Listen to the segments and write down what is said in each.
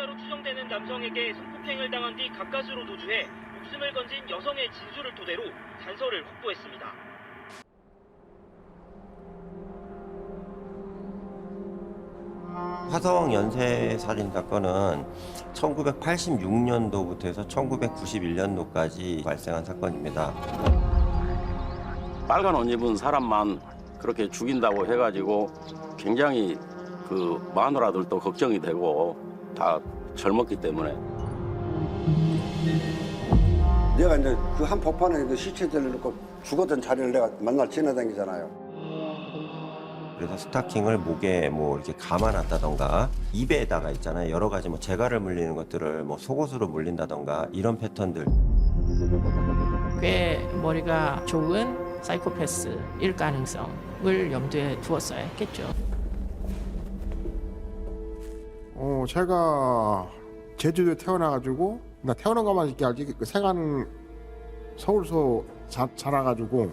살인자로 추정되는 남성에게 성폭행을 당한 뒤 가까스로 도주해 목숨을 건진 여성의 진술을 토대로 단서를 확보했습니다. 화성 연쇄 살인 사건은 1986년도부터 해서 1991년도까지 발생한 사건입니다. 빨간 옷 입은 사람만 그렇게 죽인다고 해가지고 굉장히 그 마누라들도 걱정이 되고 다 젊었기 때문에. 내가 이제 그 한복판에 그 시체들을 놓고 죽었던 자리를 내가 맨날 지나다니잖아요. 그래서 스타킹을 목에 뭐 이렇게 감아놨다던가 입에다가 있잖아요. 여러 가지 뭐 재갈을 물리는 것들을 뭐 속옷으로 물린다던가 이런 패턴들. 꽤 머리가 좋은 사이코패스일 가능성을 염두에 두었어야 했겠죠. 제가 제주도에 태어나가지고 나 태어난 것만 이렇게 알지 그 생활은 서울서 자라가지고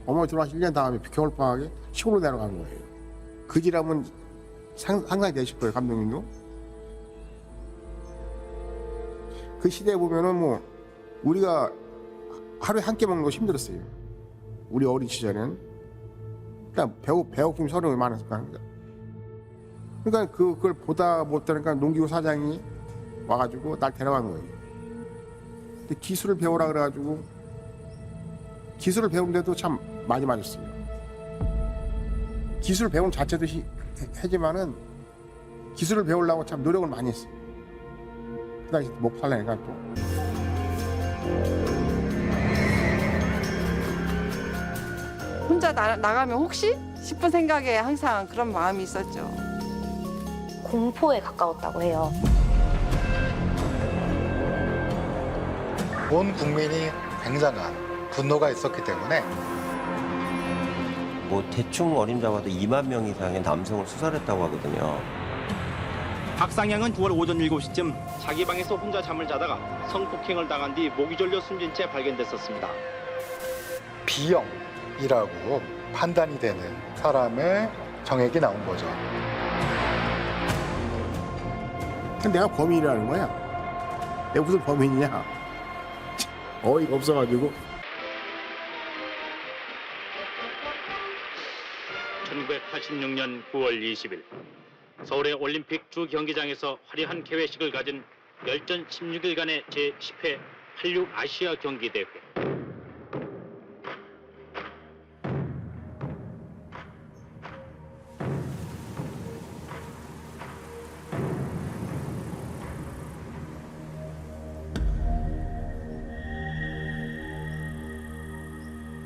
어머니 돌아가신 1년 다음에 겨울방학에 시골로 내려간 거예요. 그 지람은 상상이 되실 거예요, 감독님도. 그 시대에 보면은 뭐 우리가 하루에 한 끼 먹는 거 힘들었어요. 우리 어린 시절에는. 그러니까 배고픔이 서로 많았을까. 그러니까 그걸 보다 못하니까 농기구 사장이 와가지고 날 데려간 거예요. 근데 기술을 배우라 그래가지고 기술을 배우는데도 참 많이 맞았어요. 기술을 배운 자체도 하지만은 기술을 배우려고 참 노력을 많이 했어요. 그 당시 못 살라니까 또. 혼자 나가면 혹시 싶은 생각에 항상 그런 마음이 있었죠. 공포에 가까웠다고 해요. 온 국민이 굉장한 분노가 있었기 때문에 뭐 대충 어림잡아도 2만 명 이상의 남성을 수살했다고 하거든요. 박상향은 9월 오전 7시쯤 자기 방에서 혼자 잠을 자다가 성폭행을 당한 뒤 목이 졸려 숨진 채 발견됐었습니다. B형이라고 판단이 되는 사람의 정액이 나온 거죠. 내가 범인이라는 거야. 내가 무슨 범인이냐. 어이가 없어가지고. 1986년 9월 20일 서울의 올림픽 주 경기장에서 화려한 개회식을 가진 열전 16일간의 제10회 한류 아시아 경기대회.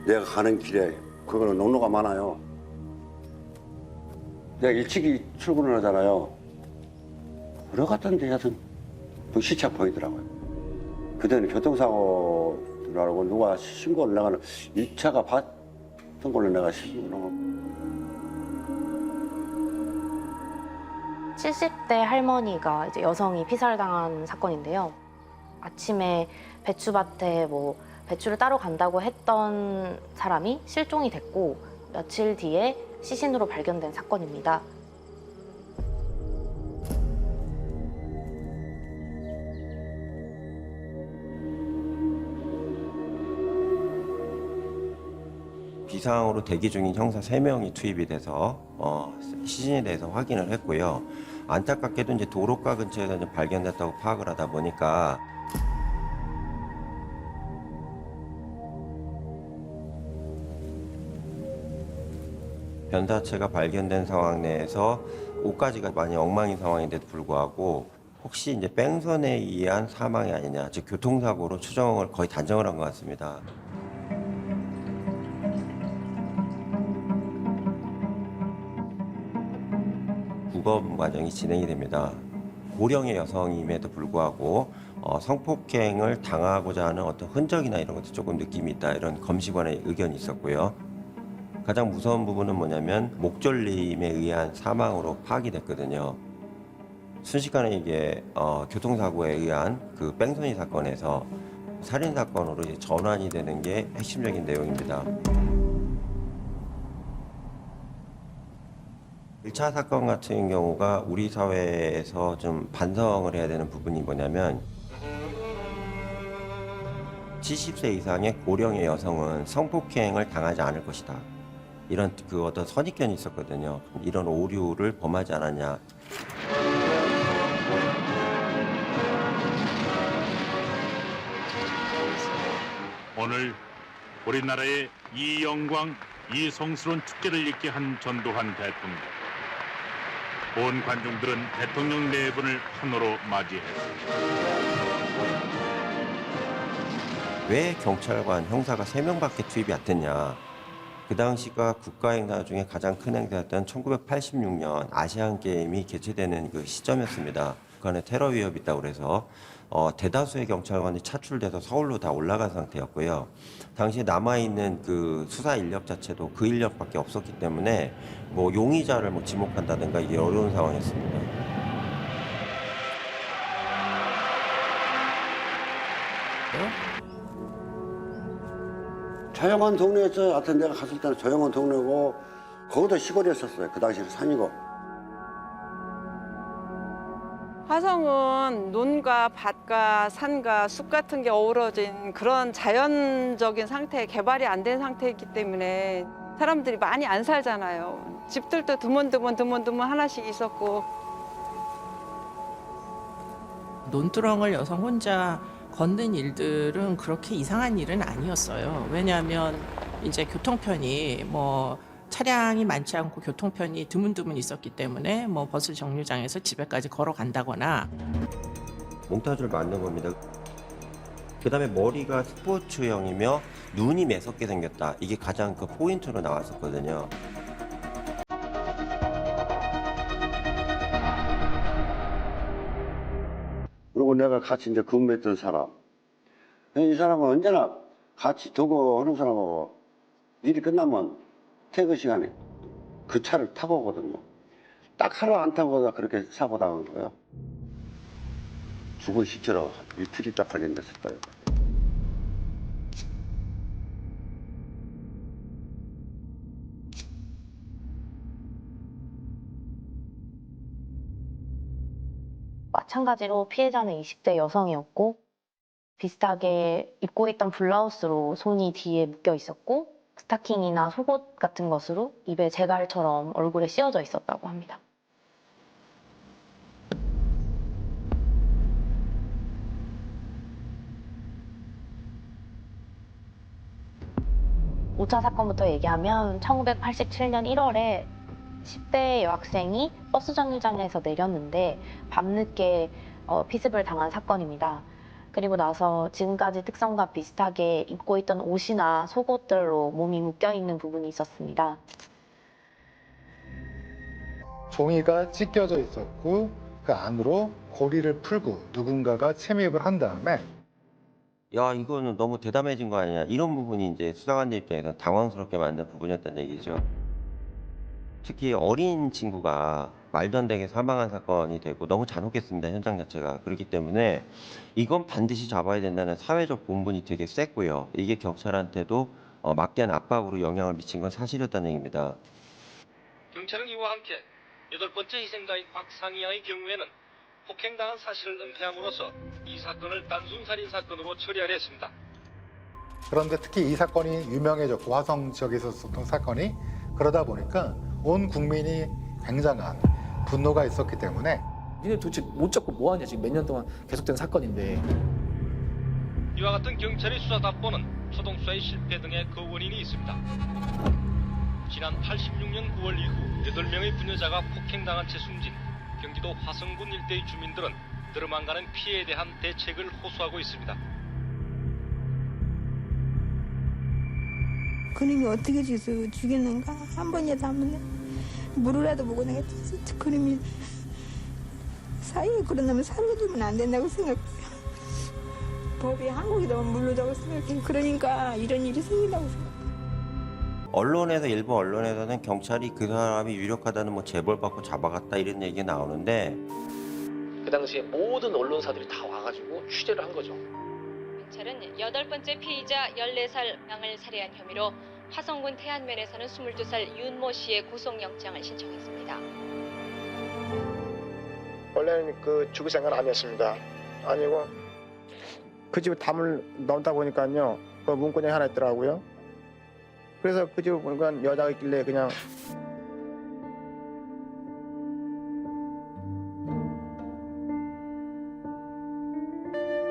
내가 가는 길에 그거는 농로가 많아요. 내가 일찍이 출근을 하잖아요. 어디 갔던데 하여튼 그 시차 보이더라고요. 그때는 교통사고라고 누가 신고를 내가는 1차가 봤던 걸로 내가 신고를 하고. 70대 할머니가 이제 여성이 피살당한 사건인데요. 아침에 배추밭에 배추를 따러 간다고 했던 사람이 실종이 됐고 며칠 뒤에 시신으로 발견된 사건입니다. 비상으로 대기 중인 형사 3명이 투입이 돼서 시신에 대해서 확인을 했고요. 안타깝게도 이제 도로가 근처에서 이제 발견됐다고 파악을 하다 보니까 변사체가 발견된 상황 내에서 옷가지가 많이 엉망인 상황인데도 불구하고 혹시 이제 뺑선에 의한 사망이 아니냐, 즉 교통사고로 추정을 거의 단정을 한 것 같습니다. 구검 과정이 진행이 됩니다. 고령의 여성임에도 불구하고 성폭행을 당하고자 하는 어떤 흔적이나 이런 것도 조금 느낌이 있다, 이런 검시관의 의견이 있었고요. 가장 무서운 부분은 뭐냐면 목졸림에 의한 사망으로 파악이 됐거든요. 순식간에 이게 교통사고에 의한 그 뺑소니 사건에서 살인 사건으로 이제 전환이 되는 게 핵심적인 내용입니다. 1차 사건 같은 경우가 우리 사회에서 좀 반성을 해야 되는 부분이 뭐냐면 70세 이상의 고령의 여성은 성폭행을 당하지 않을 것이다. 이런 그 어떤 선입견이 있었거든요. 이런 오류를 범하지 않았냐. 오늘 우리나라의 이 영광, 이 성스러운 축제를 있게 한 전두환 대통령. 온 관중들은 대통령 네 분을 환호로 맞이했습니다. 왜 경찰관, 형사가 3명밖에 투입이 안 됐냐. 그 당시가 국가행사 중에 가장 큰 행사였던 1986년 아시안게임이 개최되는 그 시점이었습니다. 북한에 테러 위협이 있다고 그래서 대다수의 경찰관이 차출돼서 서울로 다 올라간 상태였고요. 당시에 남아있는 그 수사 인력 자체도 그 인력밖에 없었기 때문에 뭐 용의자를 뭐 지목한다든가 이게 어려운 상황이었습니다. 조용한 동네였죠. 하여튼 내가 갔을 때는 조용한 동네고 거기도 시골이었었어요. 그 당시에는 산이고. 화성은 논과 밭과 산과 숲 같은 게 어우러진 그런 자연적인 상태, 개발이 안 된 상태이기 때문에 사람들이 많이 안 살잖아요. 집들도 드문드문 하나씩 있었고. 논두렁을 여성 혼자 걷는 일들은 그렇게 이상한 일은 아니었어요. 왜냐하면 이제 교통편이 뭐 차량이 많지 않고 교통편이 드문드문 있었기 때문에 뭐 버스 정류장에서 집에까지 걸어간다거나. 몽타주를 만든 겁니다. 그 다음에 머리가 스포츠형이며 눈이 매섭게 생겼다. 이게 가장 그 포인트로 나왔었거든요. 그리고 내가 같이 이제 근무했던 사람. 이 사람은 언제나 같이 두고 하는 사람하고 일이 끝나면 퇴근 시간에 그 차를 타고 오거든요. 딱 하루 안 타고 그렇게 사고 당한 거예요. 죽은 시체로 이틀이 딱 걸린댔을 거예요. 마찬가지로 피해자는 20대 여성이었고 비슷하게 입고 있던 블라우스로 손이 뒤에 묶여 있었고 스타킹이나 속옷 같은 것으로 입에 재갈처럼 얼굴에 씌워져 있었다고 합니다. (5차) 사건부터 얘기하면 1987년 1월에 10대 여학생이 버스 정류장에서 내렸는데 밤늦게 피습을 당한 사건입니다. 그리고 나서 지금까지 특성과 비슷하게 입고 있던 옷이나 속옷들로 몸이 묶여있는 부분이 있었습니다. 종이가 찢겨져 있었고 그 안으로 고리를 풀고 누군가가 침입을 한 다음에 야, 이거는 너무 대담해진 거 아니냐. 이런 부분이 이제 수사관들 입장에서 당황스럽게 만든 부분이었다는 얘기죠. 특히 어린 친구가 말도 안 되게 사망한 사건이 되고 너무 잔혹했습니다. 현장 자체가. 그렇기 때문에 이건 반드시 잡아야 된다는 사회적 본분이 되게 셌고요. 이게 경찰한테도 막대한 압박으로 영향을 미친 건 사실이었다는 얘기입니다. 경찰은 이와 함께 8번째 희생자인 박상희 양의 경우에는 폭행당한 사실을 은폐함으로써 이 사건을 단순 살인 사건으로 처리하려 했습니다. 그런데 특히 이 사건이 유명해졌고 화성 지역에 있었던 사건이 그러다 보니까 온 국민이 굉장한 분노가 있었기 때문에 니네 도대체 못 잡고 뭐하냐. 지금 몇 년 동안 계속된 사건인데. 이와 같은 경찰의 수사 답보는 초동수사의 실패 등의 그 원인이 있습니다. 지난 86년 9월 이후 8명의 부녀자가 폭행당한 채 숨진 경기도 화성군 일대의 주민들은 들어만가는 피해에 대한 대책을 호소하고 있습니다. 그놈이 어떻게 죽였는가 한 번이라도 하면 물이라도 보고 내가 진짜 그놈이 사이에 그런 놈을 살려주면 안 된다고 생각해요. 법이 한국이라고 물러자고 생각해요. 그러니까 이런 일이 생긴다고 생각해요. 언론에서 일부 언론에서는 경찰이 그 사람이 유력하다는 뭐 제보를 받고 잡아갔다 이런 얘기가 나오는데 그 당시에 모든 언론사들이 다 와가지고 취재를 한 거죠. 경찰은 8번째 피의자 14살 양을 살해한 혐의로 화성군 태안면에 사는 22살 윤모 씨의 구속영장을 신청했습니다. 원래는 그 죽을 생각은 아니었습니다. 아니고 그 집에 담을 넣다 보니까요. 그 문구장이 하나 있더라고요. 그래서 그 집에 보니까 여자가 있길래 그냥